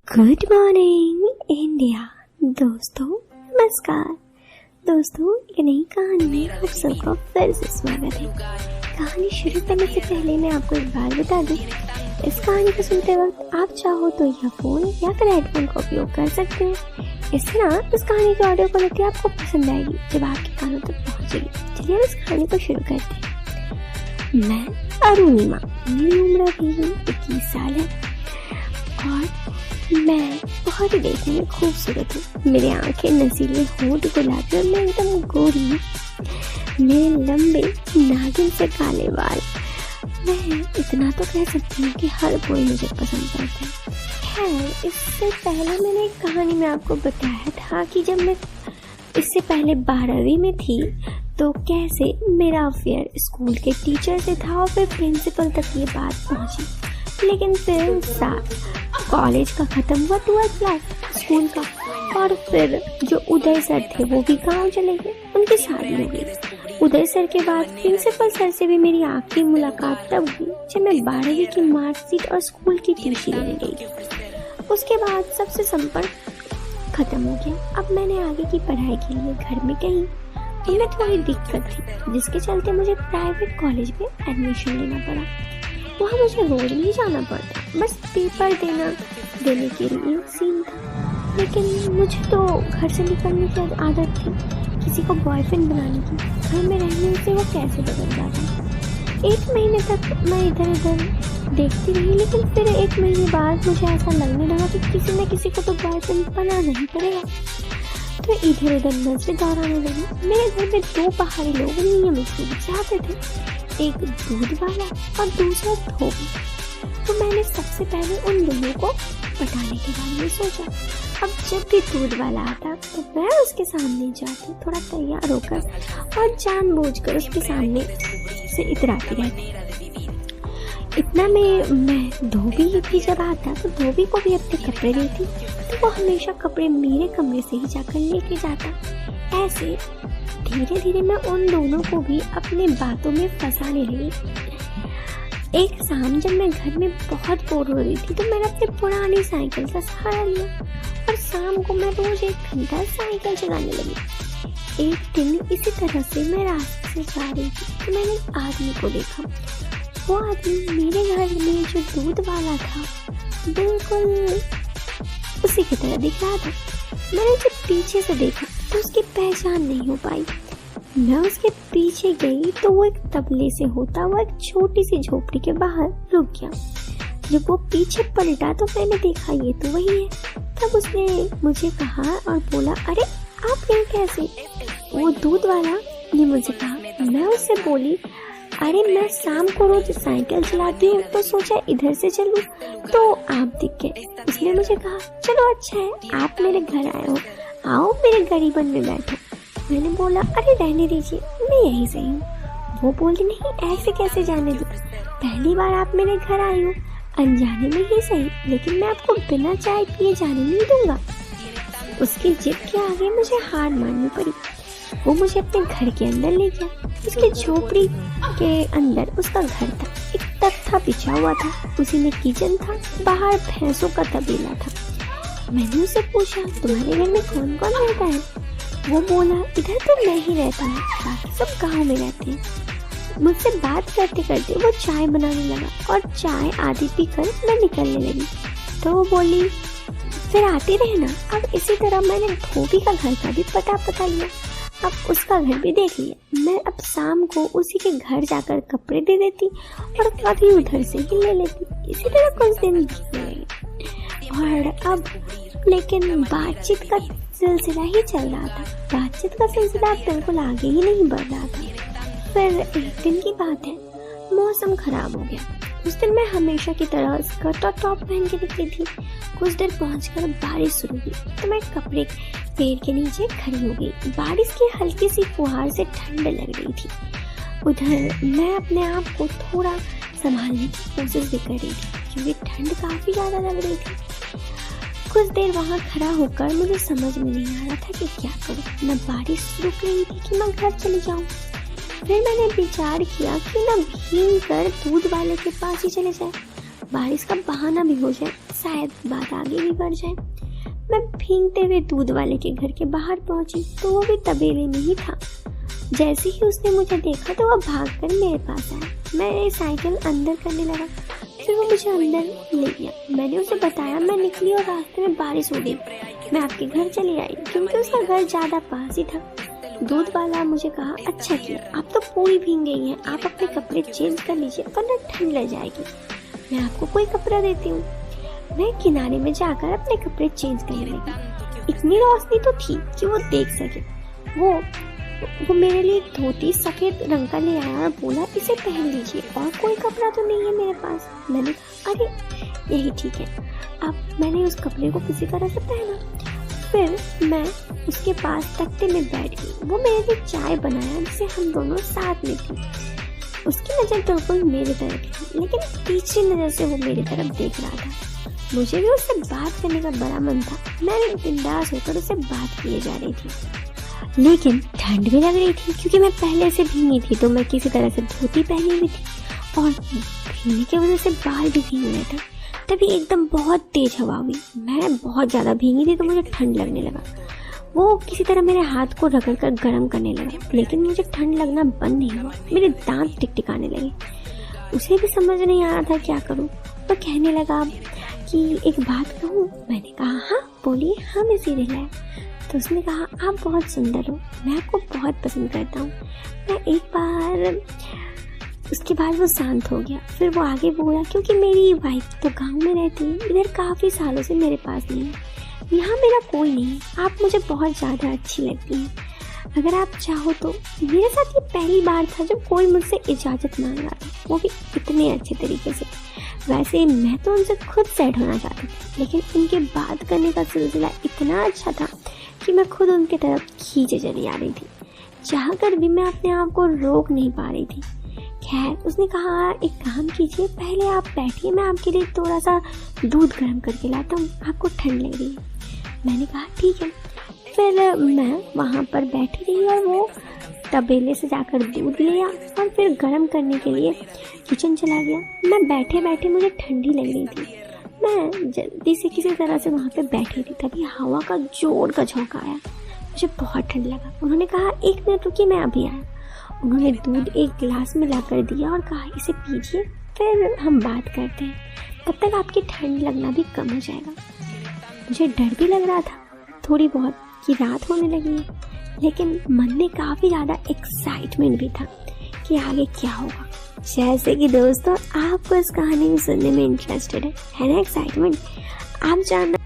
Good morning India. दोस्तों नमस्कार। दोस्तों एक नई कहानी में आप सबका फिर से स्वागत है। कहानी शुरू करने से पहले मैं आपको एक बात बता दूं, इस कहानी को सुनते वक्त आप चाहो तो ईयरफोन या फिर हेडफोन का उपयोग कर सकते हो। इससे ना इस कहानी की ऑडियो क्वालिटी आपको पसंद आएगी जब आपके कानों तक पहुंचेगी। चलिए अब इस कहानी को शुरू करते हैं। मैं अरुणिमा, मेरी उम्र अभी 21 साल है और मैं बहुत ही देखने में खूबसूरत हूँ। मेरी आंखें नसीले, होंठ गुलाबी और मैं एकदम गोरी हूँ। मेरे लंबे नागिन से काले बाल। मैं इतना तो कह सकती हूँ कि हर कोई मुझे पसंद करता है। खैर, इससे पहले मैंने एक कहानी में आपको बताया था कि जब मैं इससे पहले 12वीं में थी तो कैसे मेरा अफेयर स्कूल के टीचर से था और फिर प्रिंसिपल तक ये बात पहुंची। लेकिन फिर साथ कॉलेज का खत्म हुआ, 12th क्लास स्कूल का, और फिर जो उदय सर थे वो भी गांव चले गए, उनकी शादी हो गई। उदय सर के बाद प्रिंसिपल सर से भी मेरी आखिरी मुलाकात तब हुई जब मैं 12वीं की मार्कशीट और स्कूल की टीसी लेने गई। उसके बाद सबसे संपर्क खत्म हो गया। अब मैंने आगे की पढ़ाई के लिए घर में कहीं उनमें थोड़ी दिक्कत थी, जिसके चलते मुझे प्राइवेट कॉलेज में एडमिशन लेना पड़ा। वहाँ मुझे रोज नहीं जाना पड़ता, बस पेपर देने के लिए सीन था। लेकिन मुझे तो घर से निकलने की आदत थी, किसी को बॉयफ्रेंड बनाने की। घर में रहने से वो कैसे बदल जाता। 1 महीने तक मैं इधर उधर देखती रही, लेकिन फिर 1 महीने बाद मुझे ऐसा लगने लगा कि किसी न किसी को तो बॉयफ्रेंड बनाना ही पड़ेगा। तो इधर उधर नजरें दौड़ाने लगी। मेरे घर में 2 बाहरी लोग नियमित रूप से आते थे, एक दूध वाला और दूसरा धोबी। तो मैंने सबसे पहले उन दोनों को पटाने के बारे में सोचा। अब जब भी दूध वाला आता तो मैं उसके सामने जाती, थोड़ा तैयार होकर और जानबूझकर उसके सामने से इतराती रहती। इतना में मैं धोबी भी जब आता तो धोबी को भी अपने कपड़े देती, तो वो हमेशा कपड़े मेरे कमरे से ही जाकर लेके जाता। ऐसे धीरे धीरे मैं उन दोनों को भी अपने बातों में फंसाने लगी। एक शाम जब मैं घर में बहुत बोर हो रही थी तो मैंने अपने पुरानी साइकिल का सहारा लिया और शाम को मैं रोज 1 घंटा साइकिल चलाने लगी। एक दिन इसी तरह से मैं रास्ते से जा रही थी तो मैंने एक आदमी को देखा। वो आदमी मेरे घर में जो दूध वाला था बिल्कुल उसी की तरह दिख रहा था। मैंने जब पीछे से देखा तो उसकी पहचान नहीं हो पाई। मैं उसके पीछे गई तो वो एक तबले से होता हुआ एक छोटी सी झोपड़ी के बाहर रुक गया। जब वो पीछे पलटा तो मैंने देखा ये तो वही है। तब उसने मुझे कहा और बोला, अरे आप यहाँ कैसे? वो दूध वाला ने मुझे कहा। मैं उससे बोली, अरे मैं शाम को रोज साइकिल चलाती हूँ तो सोचा इधर से चलूं तो आप दिख गए। उसने मुझे कहा, चलो अच्छा है आप मेरे घर आए हो, आओ मेरे गरीबन में बैठो। मैंने बोला, अरे रहने दीजिए, मैं यहीं से हूँ। वो बोली, नहीं ऐसे कैसे जाने दूँ, पहली बार आप मेरे घर आए हो, अनजाने में ही सही, लेकिन मैं आपको बिना चाय पिए जाने नहीं दूंगा। उसकी जिद के आगे मुझे हार माननी पड़ी। वो मुझे अपने घर के अंदर ले गया। उसकी झोपड़ी के अंदर उसका घर था, एक तख्ता बिछा हुआ था, उसी में किचन था, बाहर भैंसों का तबेला था। मैंने उससे पूछा, तुम्हारे घर में कौन कौन रहता है? वो बोला, इधर तो मैं ही रहता हूँ, बाकी सब गाँव में रहते हैं। मुझसे बात करते करते वो चाय बनाने लगा और चाय आधी पीकर मैं निकलने लगी। तो वो बोली, फिर आती रहना। अब इसी तरह मैंने धोबी का घर का भी पता लिया, अब उसका घर भी देख लिया। मैं अब शाम को उसी के घर जाकर कपड़े दे देती और कभी उधर से ही ले लेती। इसी तरह कुछ दिन बीत गए और अब लेकिन बातचीत का सिलसिला ही चल रहा था। बातचीत का सिलसिला बिल्कुल आगे ही नहीं बढ़ रहा था। फिर एक दिन की बात है, मौसम खराब हो गया। उस दिन मैं हमेशा की तरह स्कर्ट और टॉप पहन के निकली थी। कुछ देर पहुंचकर बारिश शुरू हुई तो मैं कपड़े पेड़ के नीचे खड़ी हो गई। बारिश की हल्की सी फुहार से ठंड लग रही थी। उधर मैं अपने आप को थोड़ा संभालने की कोशिश भी कर रही थी क्योंकि ठंड काफी ज्यादा लग रही थी। कुछ देर वहाँ खड़ा होकर मुझे समझ में नहीं आ रहा था कि क्या करूँ। न बारिश रुक रही थी कि मैं घर चली जाऊँ। फिर मैंने विचार किया कि न भीग कर दूध वाले के पास ही चले जाए। बारिश का बहाना भी हो जाए, शायद बात आगे भी बढ़ जाए। मैं भीगते हुए दूध वाले के घर के बाहर पहुंची तो वो भी तबेले में ही था। जैसे ही उसने मुझे देखा तो वो भागकर मेरे पास आया। मैंने साइकिल अंदर करने लगा, फिर वो मुझे अंदर ले गया। मैंने उसे बताया मैं निकली और रास्ते में बारिश हो गई, मैं आपके घर चली आई, क्योंकि उसका घर ज़्यादा पास ही था। दूध वाला मुझे कहा, अच्छा किया, आप तो पूरी भीग गई हैं, आप अपने कपड़े चेंज कर लीजिए वरना ठंड लग जाएगी, मैं आपको कोई कपड़ा देती हूँ। मैं किनारे में जाकर अपने कपड़े चेंज करने लगी। इतनी रोशनी तो थी कि वो देख सके। वो मेरे लिए एक धोती सफेद रंग का ले आया और बोला, इसे पहन लीजिए, और कोई कपड़ा तो नहीं है मेरे पास। मैंने कहा, अरे यही ठीक है। अब मैंने उस कपड़े को किसी तरह से पहना, फिर मैं उसके पास तख्ते में बैठ गई। वो मेरे लिए चाय बनाया जिसे हम दोनों साथ में पी। उसकी नज़र बिल्कुल मेरी तरफ थी, लेकिन तीसरी नज़र से वो मेरी तरफ देख रहा था। मुझे भी उससे बात करने का बड़ा मन था। मैं बिंदास होकर उससे बात किए जा रही थी, लेकिन ठंड भी लग रही थी क्योंकि मैं पहले से भीगी थी, तो मैं किसी तरह से धोती पहनी हुई थी और भीगने की वजह से बाल भी भीग रहे थे। तभी एकदम बहुत तेज हवा हुई। मैं बहुत ज़्यादा भीगी थी तो मुझे ठंड लगने लगा। वो किसी तरह मेरे हाथ को रगड़ कर गर्म करने लगा, लेकिन मुझे ठंड लगना बंद नहीं हुआ। मेरे दांत टिकटिकाने लगे। उसे भी समझ नहीं आ रहा था क्या करूं। वो कहने लगा कि एक बात कहूं। मैंने कहा, हाँ बोलिए, हाँ मैं सीरियल है। तो उसने कहा, आप बहुत सुंदर हो, मैं आपको बहुत पसंद करता हूँ। मैं एक बार, उसके बाद वो शांत हो गया। फिर वो आगे बोला, क्योंकि मेरी वाइफ तो गांव में रहती है, इधर काफ़ी सालों से मेरे पास नहीं है, यहाँ मेरा कोई नहीं है। आप मुझे बहुत ज़्यादा अच्छी लगती हैं। अगर आप चाहो तो। मेरे साथ ये पहली बार था जब कोई मुझसे इजाज़त मांग रहा था, वो भी इतने अच्छे तरीके से। वैसे मैं तो उनसे खुद सेट होना चाहती थी, लेकिन उनके बात करने का सिलसिला इतना अच्छा था कि मैं खुद उनकी तरफ खींचे चली आ रही थी। चाह कर भी मैं अपने आप को रोक नहीं पा रही थी। खैर, उसने कहा, एक काम कीजिए, पहले आप बैठिए, मैं आपके लिए थोड़ा सा दूध गर्म करके लाता हूँ, आपको ठंड लग रही है। मैंने कहा, ठीक है। फिर मैं वहाँ पर बैठी रही और वो तबेले से जाकर दूध लिया और फिर गर्म करने के लिए किचन चला गया। मैं बैठे बैठे मुझे ठंडी लग रही थी। मैं जल्दी से किसी तरह से वहाँ पे बैठी थी, तभी हवा का जोर का झोंका आया। मुझे बहुत ठंड लगा। उन्होंने कहा, एक मिनट रुकिए, मैं अभी आया। उन्होंने दूध एक गिलास में ला कर दिया और कहा, इसे पीजिए, फिर हम बात करते हैं, तब तक आपकी ठंड लगना भी कम हो जाएगा। मुझे डर भी लग रहा था थोड़ी बहुत कि रात होने लगी है, लेकिन मन में काफ़ी ज़्यादा एक्साइटमेंट भी था कि आगे क्या होगा। जैसे कि दोस्तों, आपको इस कहानी में सुनने में इंटरेस्टेड है ना एक्साइटमेंट, आप जानना